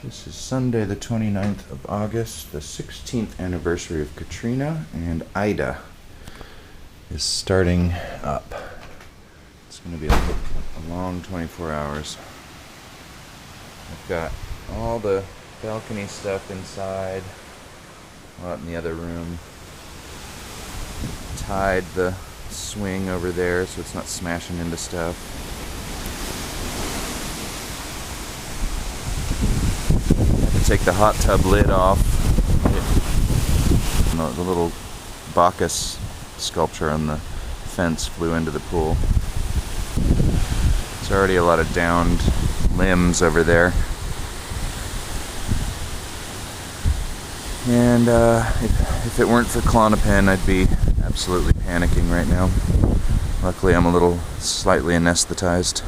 This is Sunday the 29th of August, the 16th anniversary of Katrina, and Ida is starting up. It's going to be a long 24 hours. I've got all the balcony stuff inside, out in the other room. Tied the swing over there so it's not smashing into stuff. Take the hot tub lid off. The little Bacchus sculpture on the fence flew into the pool. There's already a lot of downed limbs over there. And if it weren't for Klonopin, I'd be absolutely panicking right now. Luckily, I'm a little slightly anesthetized.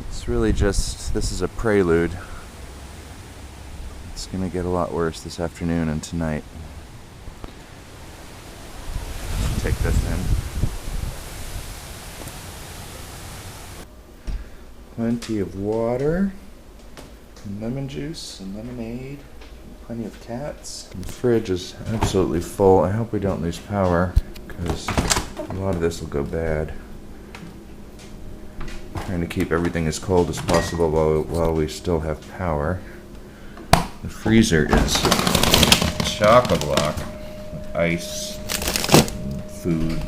It's really just, this is a prelude. It's gonna get a lot worse this afternoon and tonight. Take this in. Plenty of water, and lemon juice, and lemonade, and plenty of cats. And the fridge is absolutely full. I hope we don't lose power, because a lot of this will go bad. Trying to keep everything as cold as possible while we still have power. The freezer is chock-a-block with ice, and food.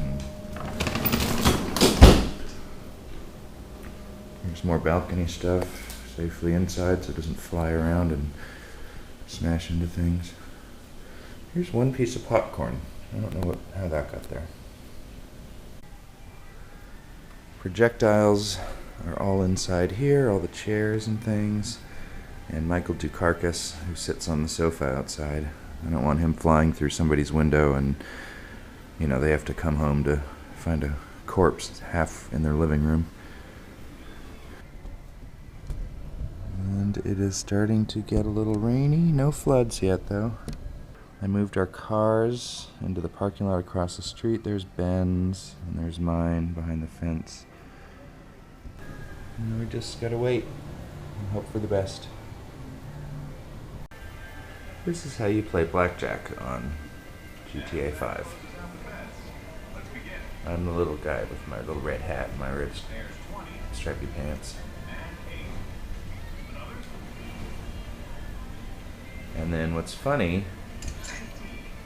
Here's more balcony stuff, safely inside so it doesn't fly around and smash into things. Here's one piece of popcorn. I don't know how that got there. Projectiles are all inside here, all the chairs and things. And Michael Dukakis, who sits on the sofa outside. I don't want him flying through somebody's window and, you know, they have to come home to find a corpse half in their living room. And it is starting to get a little rainy. No floods yet, though. I moved our cars into the parking lot across the street. There's Ben's, and there's mine behind the fence. And we just gotta wait and hope for the best. This is how you play blackjack on GTA 5. I'm the little guy with my little red hat and my red stripy pants. And then what's funny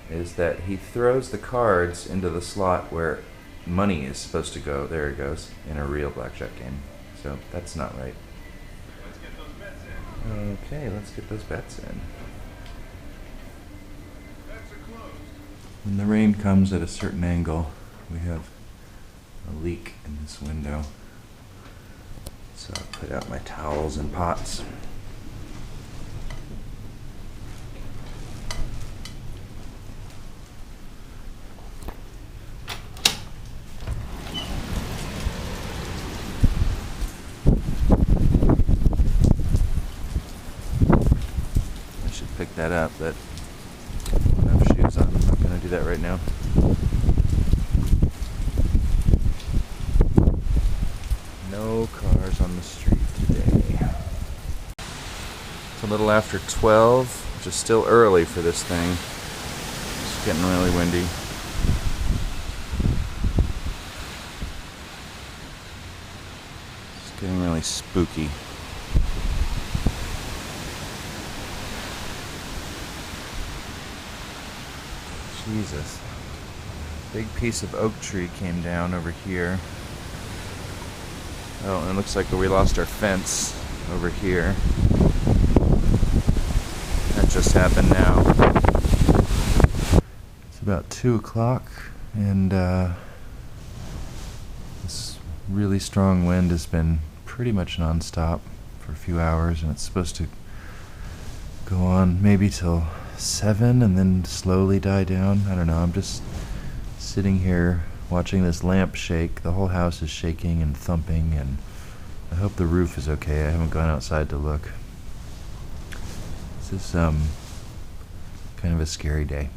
is that he throws the cards into the slot where money is supposed to go. There it goes, in a real blackjack game. So that's not right. Okay, let's get those bets in. When the rain comes at a certain angle, we have a leak in this window. So I'll put out my towels and pots. Pick that up, but I don't have shoes on. I'm not going to do that right now. No cars on the street today. It's a little after 12, which is still early for this thing. It's getting really windy. It's getting really spooky. Jesus. Big piece of oak tree came down over here. Oh, and it looks like we lost our fence over here. That just happened now. It's about 2 o'clock, and this really strong wind has been pretty much non-stop for a few hours, and it's supposed to go on maybe till 7 and then slowly die down. I don't know, I'm just sitting here watching this lamp shake. The whole house is shaking and thumping, and I hope the roof is okay. I haven't gone outside to look. This is kind of a scary day.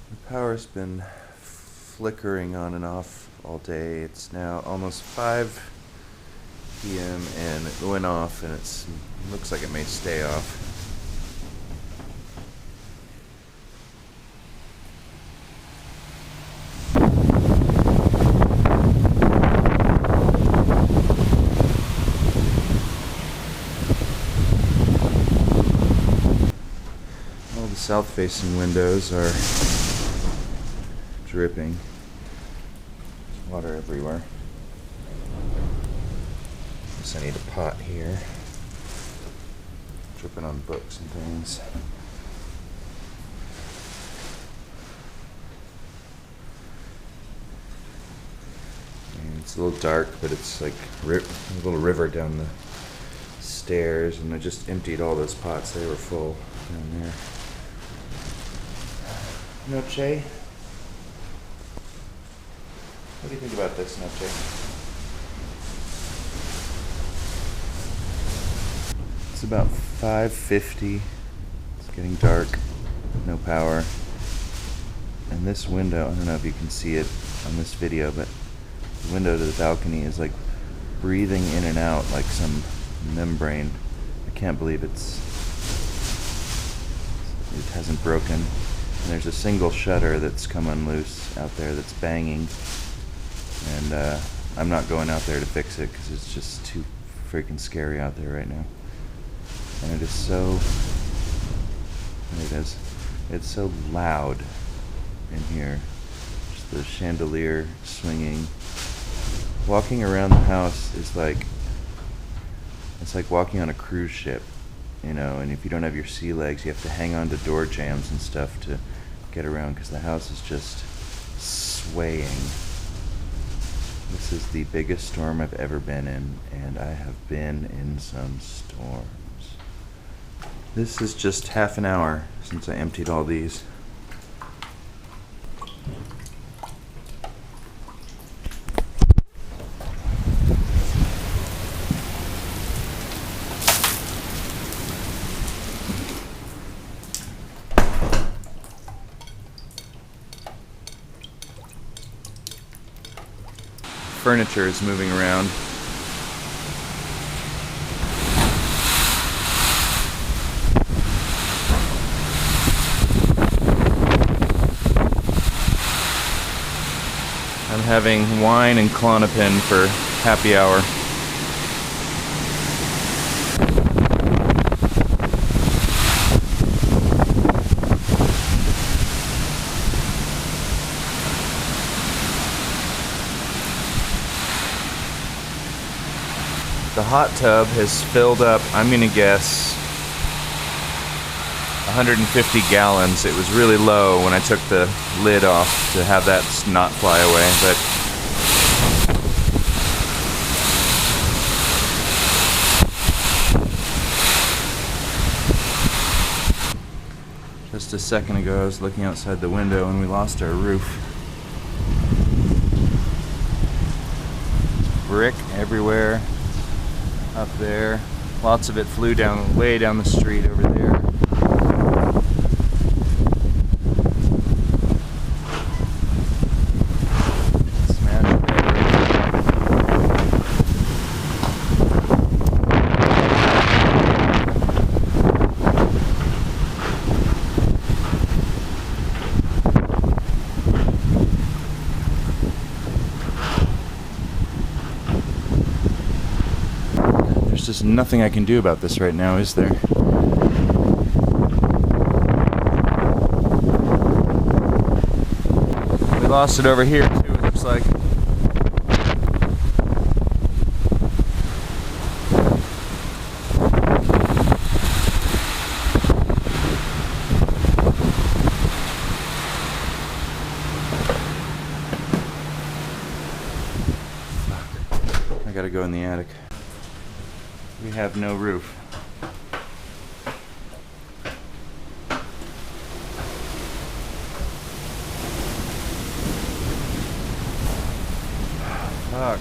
The power's been flickering on and off all day. It's now almost 5 p.m. and it went off, and it looks like it may stay off. All the south-facing windows are dripping. There's water everywhere. Guess I need a pot here. Dripping on books and things. And it's a little dark, but it's like a little river down the stairs, and I just emptied all those pots. They were full down there. Noche? What do you think about this, Noche? It's about 5:50. It's getting dark. No power. And this window, I don't know if you can see it on this video, but the window to the balcony is like breathing in and out like some membrane. I can't believe it hasn't broken. And there's a single shutter that's come unloose out there that's banging. And I'm not going out there to fix it because it's just too freaking scary out there right now. And it is so, it's so loud in here. Just the chandelier swinging. Walking around the house is like, it's like walking on a cruise ship, you know, and if you don't have your sea legs, you have to hang on to door jambs and stuff to get around because the house is just swaying. This is the biggest storm I've ever been in, and I have been in some storms. This is just half an hour since I emptied all these. Furniture is moving around. I'm having wine and Klonopin for happy hour. The hot tub has filled up, I'm gonna guess, 150 gallons. It was really low when I took the lid off to have that not fly away, but just a second ago I was looking outside the window and we lost our roof. Brick everywhere. Up there. Lots of it flew down, way down the street over there. Smashed There's just nothing I can do about this right now, is there? We lost it over here too, it looks like. Fuck. I gotta go in the attic. We have no roof. Fuck.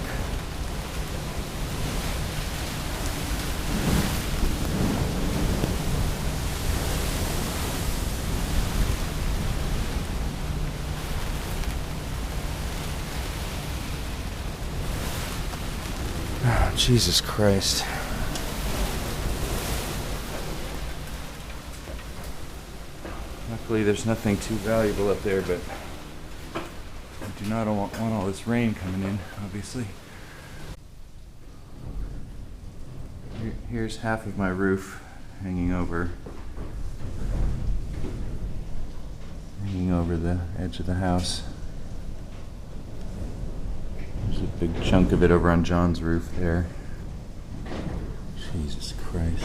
Oh, Jesus Christ. Luckily there's nothing too valuable up there, but I do not want all this rain coming in, obviously. Here's half of my roof hanging over the edge of the house. There's a big chunk of it over on John's roof there. Jesus Christ.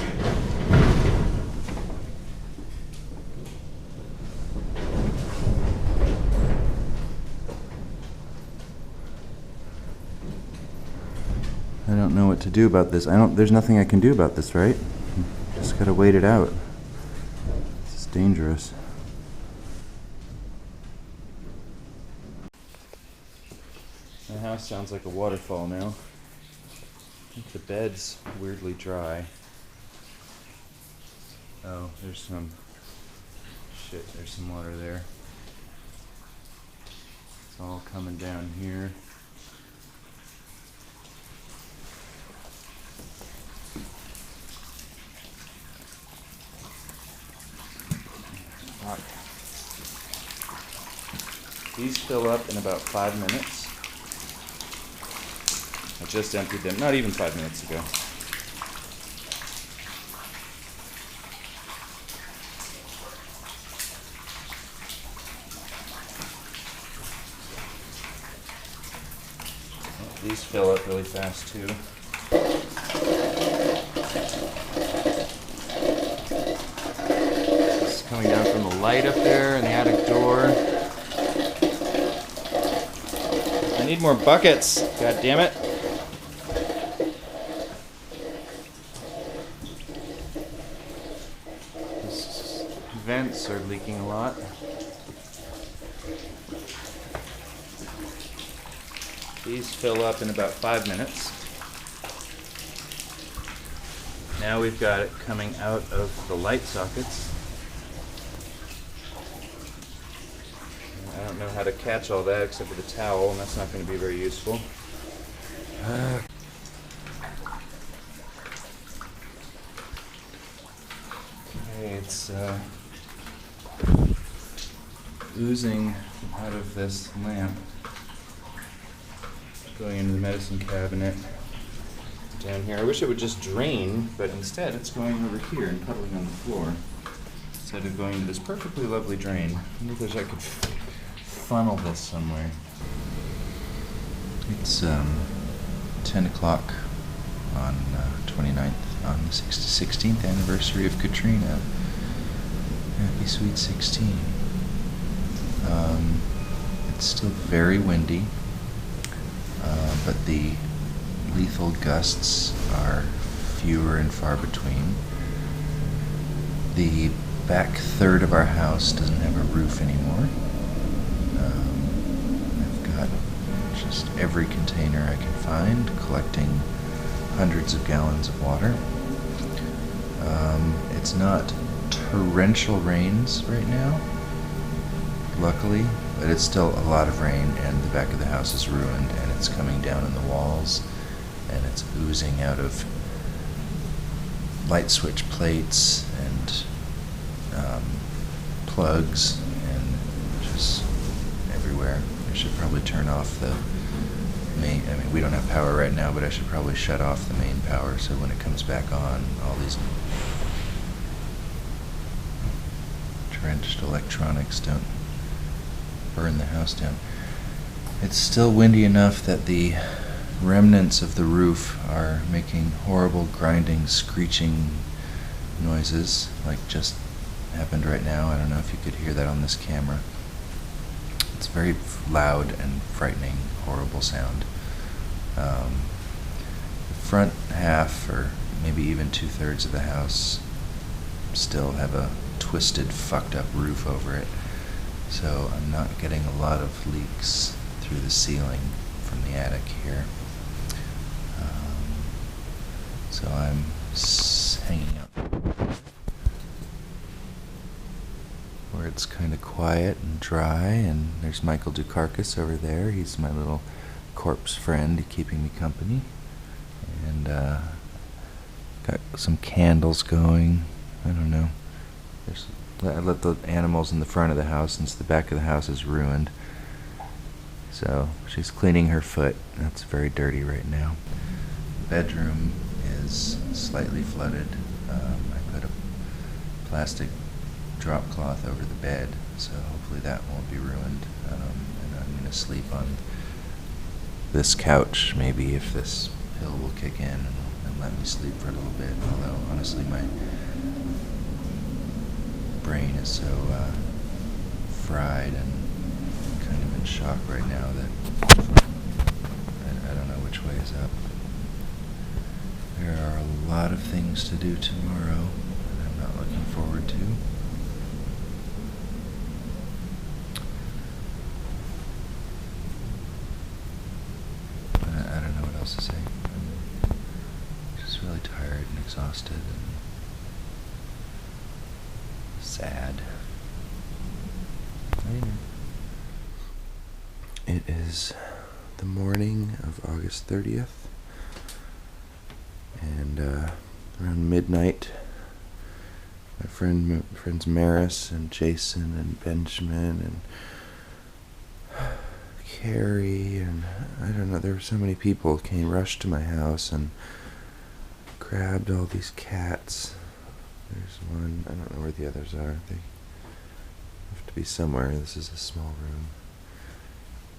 I don't know what to do about this. There's nothing I can do about this, right? Just gotta wait it out. This is dangerous. The house sounds like a waterfall now. I think the bed's weirdly dry. Oh, there's some water there. It's all coming down here. These fill up in about 5 minutes. I just emptied them, not even 5 minutes ago. These fill up really fast too. This is coming down from the light up there in the attic door. I need more buckets, god damn it. These vents are leaking a lot. These fill up in about 5 minutes. Now we've got it coming out of the light sockets. I don't know how to catch all that except with a towel, and that's not going to be very useful. Okay, it's oozing out of this lamp, going into the medicine cabinet down here. I wish it would just drain, but instead it's going over here and puddling on the floor instead of going to this perfectly lovely drain. I wish I could funnel this somewhere. It's 10 o'clock on 29th, on the 16th anniversary of Katrina. Happy Sweet 16. It's still very windy. But the lethal gusts are fewer and far between. The back third of our house doesn't have a roof anymore. I've got just every container I can find, collecting hundreds of gallons of water. It's not torrential rains right now, luckily, but it's still a lot of rain, and the back of the house is ruined, and it's coming down in the walls, and it's oozing out of light switch plates and plugs and just everywhere. I should probably turn off the main, we don't have power right now, but I should probably shut off the main power so when it comes back on, all these drenched electronics don't burn the house down. It's still windy enough that the remnants of the roof are making horrible grinding, screeching noises, like just happened right now. I don't know if you could hear that on this camera. It's very loud and frightening, horrible sound. The front half, or maybe even 2/3 of the house, still have a twisted, fucked up roof over it. So I'm not getting a lot of leaks through the ceiling from the attic here. So I'm hanging up where it's kind of quiet and dry, and there's Michael Dukakis over there. He's my little corpse friend keeping me company. And got some candles going. I don't know. I let the animals in the front of the house since the back of the house is ruined. So she's cleaning her foot. That's very dirty right now. The bedroom is slightly flooded. I put a plastic drop cloth over the bed, so hopefully that won't be ruined. And I'm going to sleep on this couch, maybe, if this pill will kick in and let me sleep for a little bit. Although, honestly, my brain is so fried and kind of in shock right now that I don't know which way is up. There are a lot of things to do tomorrow that I'm not looking forward to. I don't know what else to say. I'm just really tired and exhausted and sad. It is the morning of August 30th, and around midnight, my friends Maris and Jason and Benjamin and Carrie and I don't know, there were so many people rushed to my house and grabbed all these cats. There's one, I don't know where the others are. They have to be somewhere. This is a small room.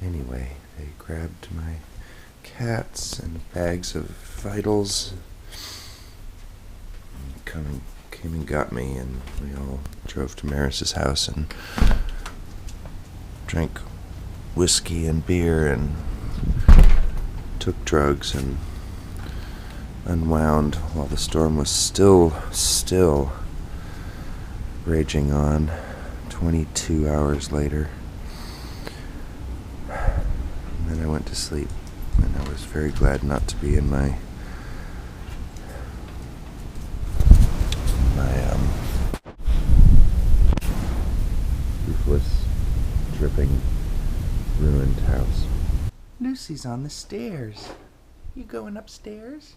Anyway, they grabbed my cats and bags of vitals and came and got me, and we all drove to Maris's house and drank whiskey and beer and took drugs and unwound while the storm was still raging on 22 hours later. And then I went to sleep, and I was very glad not to be in my roofless, dripping, ruined house. Lucy's on the stairs. You going upstairs?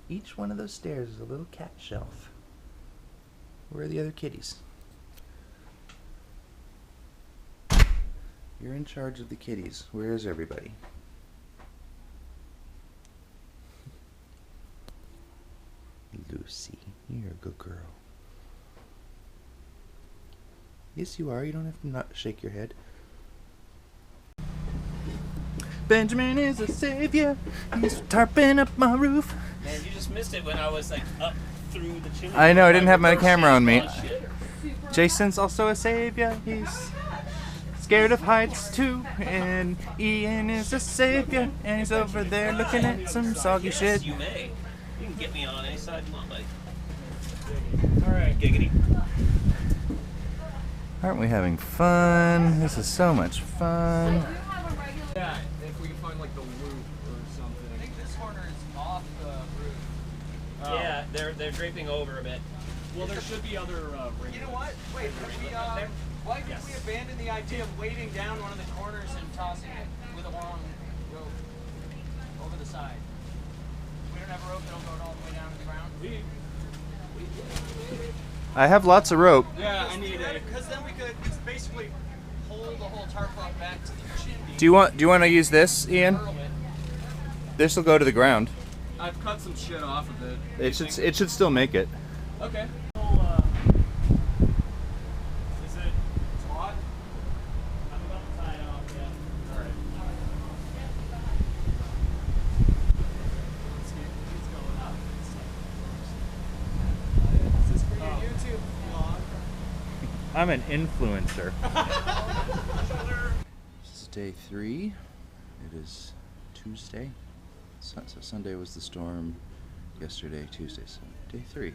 Each one of those stairs is a little cat shelf. Where are the other kitties? You're in charge of the kitties. Where is everybody? Lucy, you're a good girl. Yes, you are. You don't have to not shake your head. Benjamin is a savior. He's tarping up my roof. Man, you just missed it when I was like up through the chimney. I know, I didn't have my camera on me. Jason's also a savior. He's scared of heights too. And Ian is a savior. And he's over there looking at some soggy shit. You may. You can get me on any side you want, buddy. Alright, giggity. Aren't we having fun? This is so much fun. Yeah, if we can find like the loop or something. I think this corner is off the roof. Oh. Yeah, they're draping over a bit. Well, there should be other rings. You know what? Wait, why did we abandon the idea of weighting down one of the corners and tossing it with a long rope over the side? We don't have a rope that'll go all the way down to the ground? I have lots of rope. Yeah, I need it. Because then we could basically hold the whole tarp up back to the chimney. Do you want to use this, Ian? This will go to the ground. I've cut some shit off of it. It should still make it. Okay. Is it taut? I'm about to tie it off, yeah. Alright. It's going up. Is this for your YouTube vlog? I'm an influencer. This is day 3. It is Tuesday. So Sunday was the storm. Yesterday, Tuesday. So day 3. It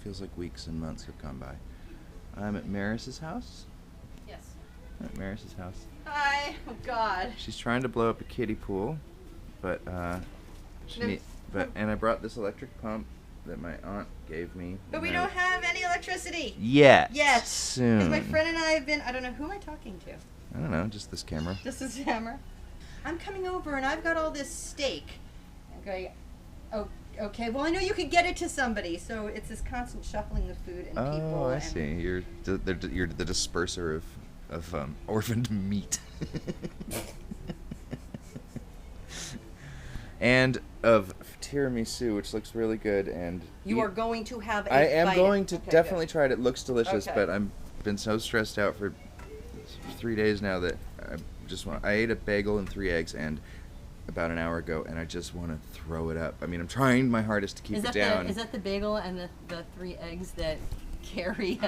feels like weeks and months have gone by. I'm at Maris's house. Yes. I'm at Maris's house. Hi. Oh God. She's trying to blow up a kiddie pool, but and I brought this electric pump that my aunt gave me. But we don't have any electricity. Yet. Yes. Soon. Because my friend and I have been. I don't know who am I talking to. I don't know. Just this camera. Just this camera. I'm coming over and I've got all this steak, Okay. Oh, okay. Well, I know you could get it to somebody, so it's this constant shuffling of food and people. Oh, I and see. You're the disperser of orphaned meat. And of tiramisu, which looks really good. And You are going to have a I am bite. going to Okay, definitely try it. It looks delicious, Okay. but I've been so stressed out for 3 days now that I ate a bagel and 3 eggs and about an hour ago, and I just want to throw it up. I mean, I'm trying my hardest to keep it down. Is that the bagel and the 3 eggs that Carrie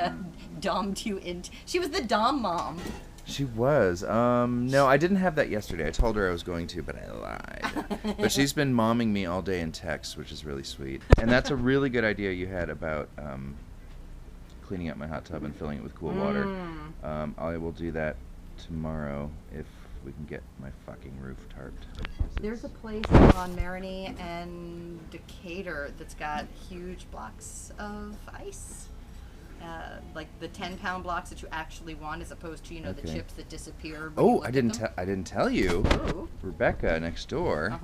domed you into? She was the dom mom. She was. No, I didn't have that yesterday. I told her I was going to, but I lied. But she's been momming me all day in text, which is really sweet. And that's a really good idea you had about cleaning up my hot tub and filling it with cool water. I will do that tomorrow if we can get my fucking roof tarped. There's a place on Marigny and Decatur that's got huge blocks of ice. Like the 10-pound blocks that you actually want, as opposed to the Okay. chips that disappear. when you Oh, look I at didn't. them. I didn't tell you. Ooh. Rebecca next door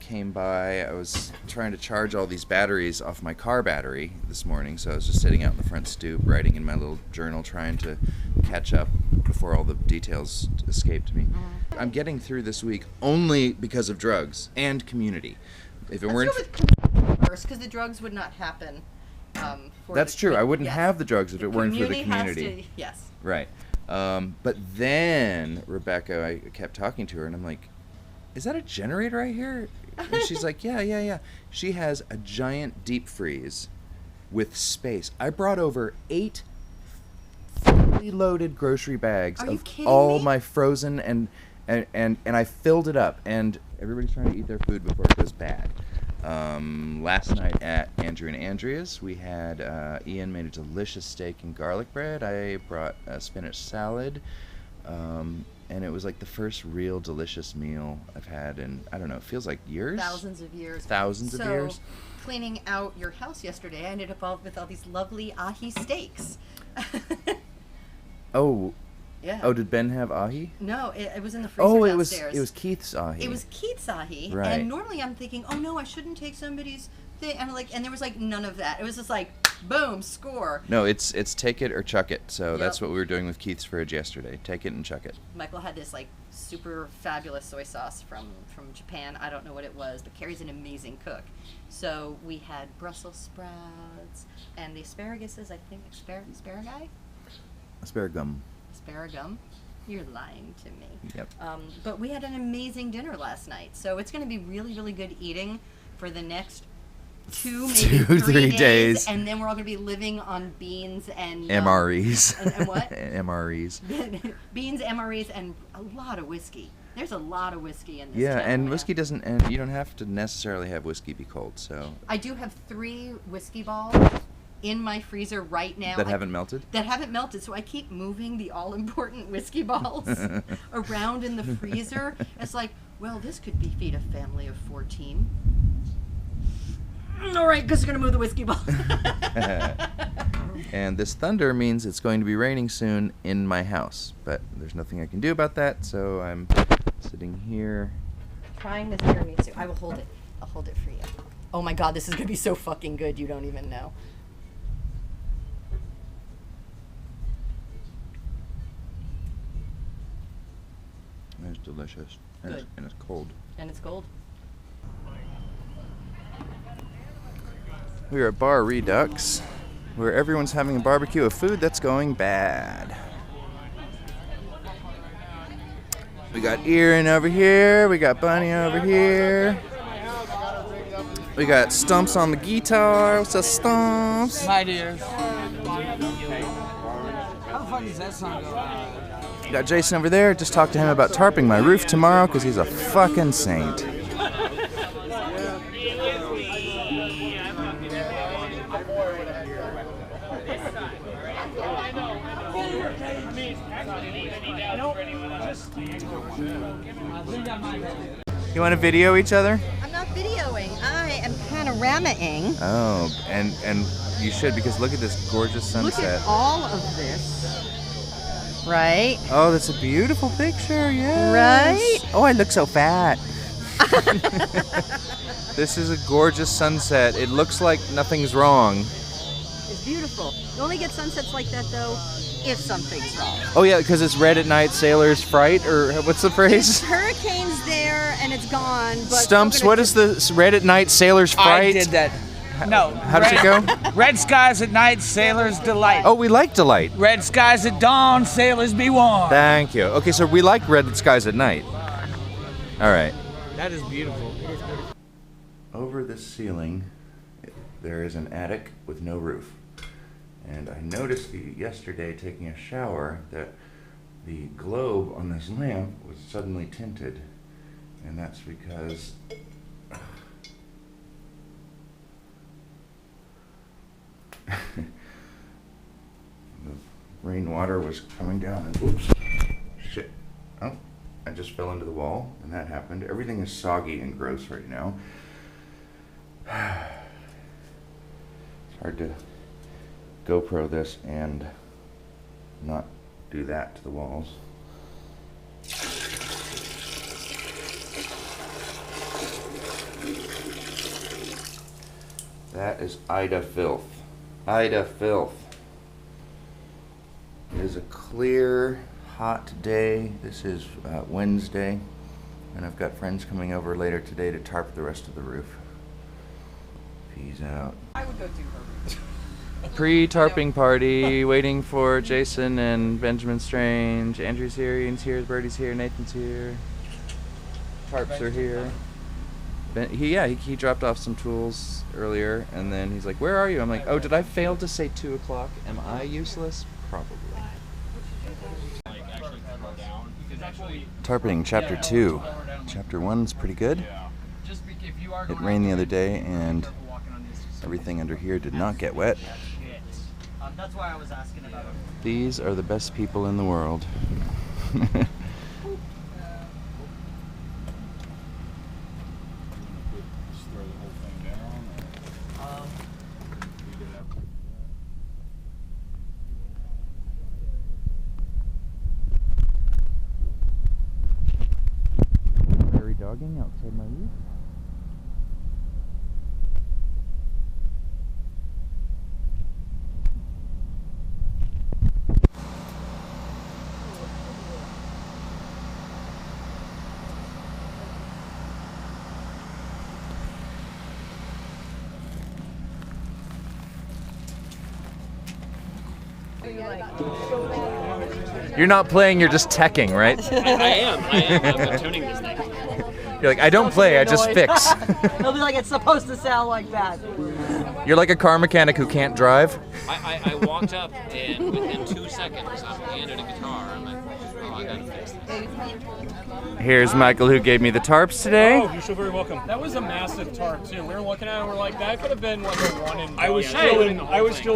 came by. I was trying to charge all these batteries off my car battery this morning, so I was just sitting out in the front stoop, writing in my little journal, trying to catch up before all the details escaped me. I'm getting through this week only because of drugs and community. If it Let's weren't, go with community first, because the drugs would not happen. For that's the true. I wouldn't yes. have the drugs if it weren't for the Has community. to, yes. Right. But then Rebecca, I kept talking to her, and I'm like, is that a generator I hear? And she's like, yeah. She has a giant deep freeze with space. I brought over 8 fully loaded grocery bags Are you of kidding all me? my frozen and I filled it up, and everybody's trying to eat their food before it goes bad. Last night at Andrew and Andrea's, we had Ian made a delicious steak and garlic bread. I brought a spinach salad, and it was like the first real delicious meal I've had in, I don't know, it feels like years? Thousands of years. Thousands of years. So, cleaning out your house yesterday, I ended up with all these lovely ahi steaks. Oh, Yeah. oh, did Ben have ahi? No, it was in the freezer Oh, downstairs. it was Keith's ahi. It was Keith's ahi, Right. and normally I'm thinking, oh no, I shouldn't take somebody's thing. And there was like none of that. It was just like, boom, score. No, it's take it or chuck it. So Yep. that's what we were doing with Keith's fridge yesterday. Take it and chuck it. Michael had this like super fabulous soy sauce from Japan. I don't know what it was, but Carrie's an amazing cook. So we had Brussels sprouts and the asparaguses, I think asparagi? Asparagum. Asparagum. You're lying to me. Yep. But we had an amazing dinner last night, so it's going to be really, really good eating for the next 2, maybe 3 days. and then we're all going to be living on beans and MREs. and what? MREs. Beans, MREs, and a lot of whiskey. There's a lot of whiskey in this. Yeah, town, and whiskey doesn't, and you don't have to necessarily have whiskey be cold, so. I do have 3 whiskey balls in my freezer right now. That haven't melted? That haven't melted, so I keep moving the all-important whiskey balls around in the freezer. It's like, well, this could feed a family of 14. All right, because you're going to move the whiskey ball. And this thunder means it's going to be raining soon in my house, but there's nothing I can do about that, so I'm sitting here. Trying this tiramisu. I will hold it. I'll hold it for you. Oh my god, this is going to be so fucking good, you don't even know. It's delicious. Good. And it's cold. And it's gold. We are at Bar Redux, where everyone's having a barbecue of food that's going bad. We got Erin over here, we got Bunny over here. We got Stumps on the guitar. What's up, Stumps? My dear. How the fuck does that song go? We got Jason over there. Just talked to him about tarping my roof tomorrow because he's a fucking saint. You want to video each other? I'm not videoing. I am panoramaing. Oh, and you should, because look at this gorgeous Look sunset. at all of this. Right? Oh, that's a beautiful picture, yes. Right? Oh, I look so fat. This is a gorgeous sunset. It looks like nothing's wrong. It's beautiful. You only get sunsets like that though if something's wrong. Oh yeah, because it's red at night, sailor's fright, or what's the phrase? Hurricane's there and it's gone. But Stumps, what is the red at night, sailor's fright? I did that. No. How does it go? Red skies at night, sailors delight. Oh, we like delight. Red skies at dawn, sailors be warned. Thank you. Okay, so we like red skies at night. All right. That is beautiful. Over this ceiling, there is an attic with no roof. And I noticed yesterday taking a shower that the globe on this lamp was suddenly tinted. And that's because the rainwater was coming down and oops, shit. Oh, I just fell into the wall and that happened. Everything is soggy and gross right now. It's hard to GoPro this and not do that to the walls. That is Ida filth. Ida filth. It is a clear, hot day. This is Wednesday, and I've got friends coming over later today to tarp the rest of the roof. Peace out. I would go do her. Pre-tarping party, waiting for Jason and Benjamin Strange. Andrew's here, Ian's here, Birdie's here, Nathan's here. Tarps are here. He dropped off some tools earlier, and then he's like, "Where are you?" I'm like, "Oh, did I fail to say 2 o'clock? Am I useless? Probably." Tarping Chapter 2. Chapter 1's pretty good. It rained the other day, and everything under here did not get wet. That's why I was asking about it. These are the best people in the world. Prairie dogging outside my roof. You're not playing, you're just teching, right? I am. I'm tuning this thing. You're like, I don't play, I just fix. They'll be like, it's supposed to sound like that. You're like a car mechanic who can't drive. I walked up and within 2 seconds I'm handed a guitar. I'm like, oh, I gotta fix this. Here's Michael, who gave me the tarps today. Oh, you're so very welcome. That was a massive tarp too. We were looking at it and we're like, that could have been like a one in. I was still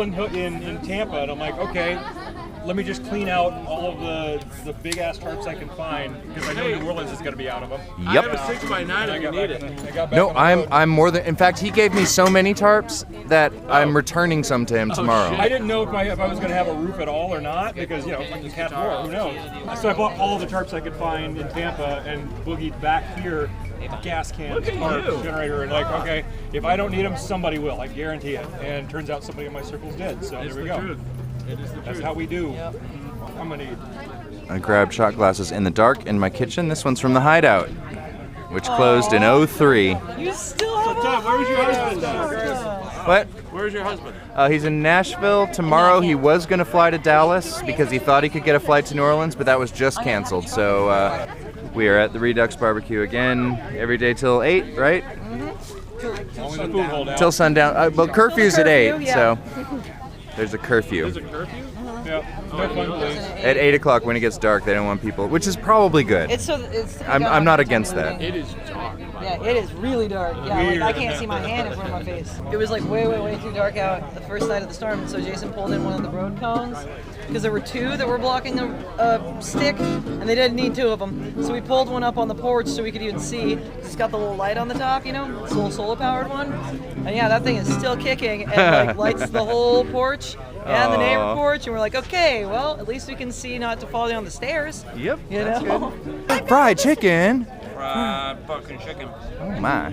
in Tampa, and I'm like, okay, let me just clean out all of the big ass tarps I can find because I know New Orleans is going to be out of them. Yep. I have a 6x9 if you need it. No, I'm more than. In fact, he gave me so many tarps that I'm returning some to him tomorrow. I didn't know if I was going to have a roof at all or not because if I can catch more, who knows? So I bought all the tarps I could find in Tampa and boogied back here. Gas can tarp generator, and like, okay, if I don't need them, somebody will. I guarantee it. And turns out somebody in my circle's dead. So there we go. That's how we do. I'm gonna need. I grabbed shot glasses in the dark in my kitchen. This one's from the Hideout, which closed in 03. You still have Tom, where was your husband? What? Where's your husband? He's in Nashville. Tomorrow he was going to fly to Dallas because he thought he could get a flight to New Orleans, but that was just canceled. So we are at the Redux Barbecue again every day till 8, right? Only the food holdout. Till sundown. Well, curfew's at 8, so there's a curfew. There's a curfew? Yeah. No fun, please. At 8 o'clock when it gets dark, they don't want people, which is probably good. I'm not against that. It is dark. Yeah, it is really dark. Yeah, like, I can't see my hand in front of my face. It was like way too dark out the first night of the storm, and so Jason pulled in one of the road cones because there were 2 that were blocking the stick, and they didn't need 2 of them. So we pulled one up on the porch so we could even see. It's got the little light on the top, you know, it's a little solar-powered one. And yeah, that thing is still kicking and like lights the whole porch and the neighbor porch, and we're like, okay, well, at least we can see not to fall down the stairs. Yep, You know? Fried chicken. fried fucking chicken. Oh my.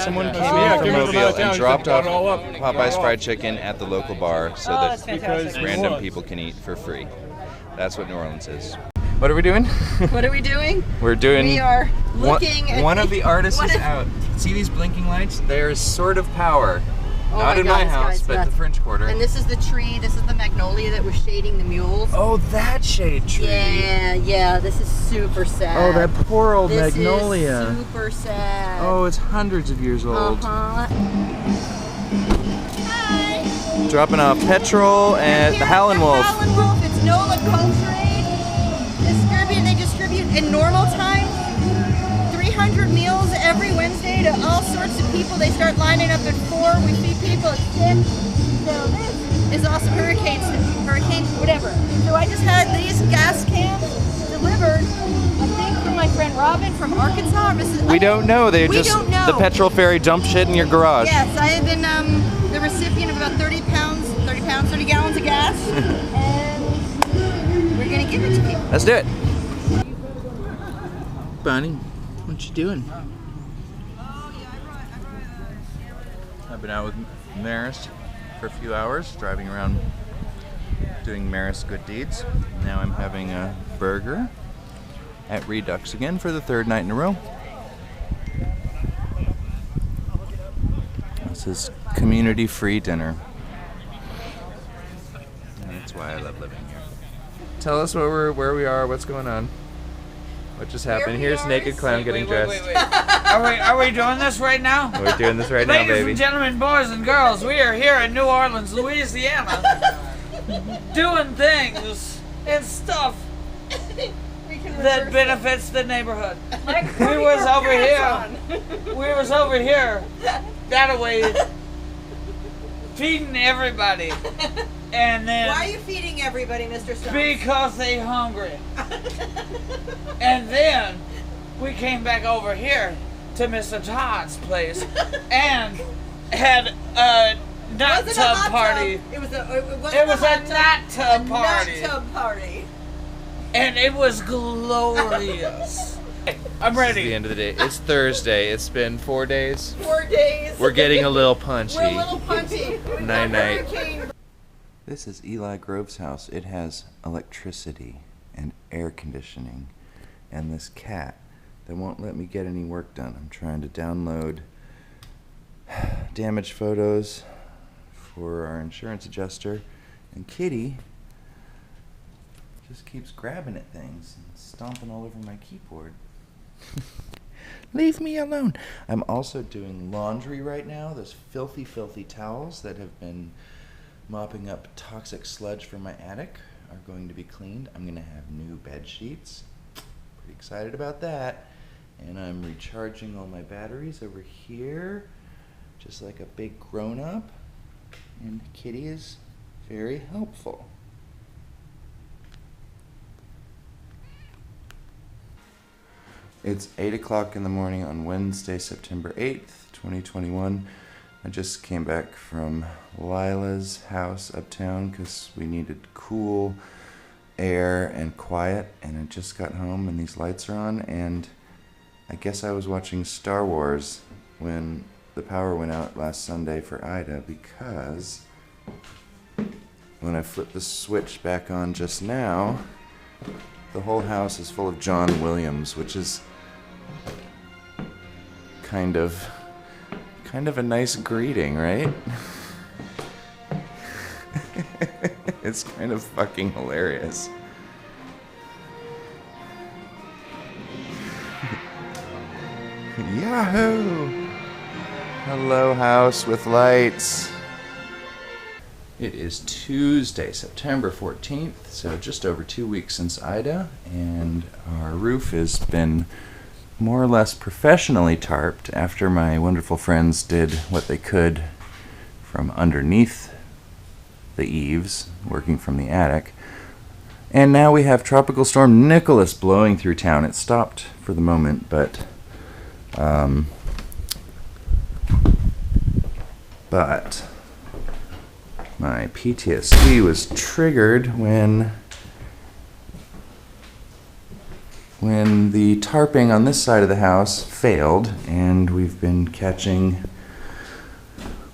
Someone came Yeah, in from came in from Mobile out of town, and he dropped said, off "Got it all up." Popeye's fried chicken at the local bar so Oh, that that's fantastic. Because random what? people can eat for free. That's what New Orleans is. What are we doing? What are we doing? We're doing. We are looking at one of the artists one is of- out. See these blinking lights? There's sort of power. Oh Not my in God, my this house, guy's but nuts. the French Quarter. And this is the tree. This is the magnolia that was shading the mules. Oh, that shade tree. Yeah. This is super sad. Oh, that poor old this magnolia. is super sad. Oh, it's hundreds of years old. Hi. Dropping off petrol at the Howlin' Wolf. Howlin' Wolf. It's Nola Culturade. They distribute in normal time 300 meals every Wednesday to all sorts of people. They start lining up at 4. We feed people at 6. So this is awesome. Hurricane, whatever. So I just had these gas cans delivered, I think, from my friend Robin from Arkansas. We don't know. We don't know. The petrol ferry dumped shit in your garage. Yes, I have been the recipient of about 30 gallons of gas, and we're gonna give it to people. Let's do it. Bunny, what you doing? I've been out with Maris for a few hours, driving around doing Maris good deeds. Now I'm having a burger at Redux again for the 3rd night in a row. This is community-free dinner. And that's why I love living here. Tell us where we are, what's going on. What just happened? Here's Naked Clown getting dressed. Are we doing this right now? We're doing this right now, Ladies baby. and gentlemen, boys and girls, we are here in New Orleans, Louisiana, doing things and stuff that benefits the neighborhood. We was over here that way feeding everybody. And then Why are you feeding everybody, Mr. Stone? because they hungry. And then we came back over here to Mr. Todd's place and had a nut tub party. It was a nut tub party. Nut tub party. And it was glorious. I'm It's ready. the end of the day. It's Thursday. It's been 4 days. 4 days. We're getting a little punchy. We're a little punchy. Night-night. Hurricane. This is Eli Grove's house. It has electricity and air conditioning and this cat that won't let me get any work done. I'm trying to download damage photos for our insurance adjuster, and Kitty just keeps grabbing at things and stomping all over my keyboard. Leave me alone. I'm also doing laundry right now. Those filthy, filthy towels that have been mopping up toxic sludge from my attic are going to be cleaned. I'm going to have new bed sheets. Pretty excited about that. And I'm recharging all my batteries over here, just like a big grown-up. And Kitty is very helpful. It's 8 o'clock in the morning on Wednesday, September 8th, 2021. I just came back from Lila's house uptown because we needed cool air and quiet, and I just got home and these lights are on, and I guess I was watching Star Wars when the power went out last Sunday for Ida, because when I flipped the switch back on just now, the whole house is full of John Williams, which is kind of a nice greeting, right? It's kind of fucking hilarious. Yahoo! Hello, house with lights. It is Tuesday, September 14th, so just over 2 weeks since Ida, and our roof has been more or less professionally tarped after my wonderful friends did what they could from underneath the eaves, working from the attic. And now we have Tropical Storm Nicholas blowing through town. It stopped for the moment, but my PTSD was triggered when when the tarping on this side of the house failed, and we've been catching,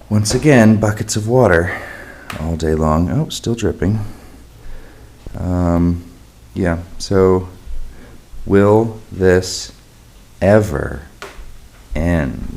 once again, buckets of water all day long. Oh, still dripping. Yeah, so will this ever end?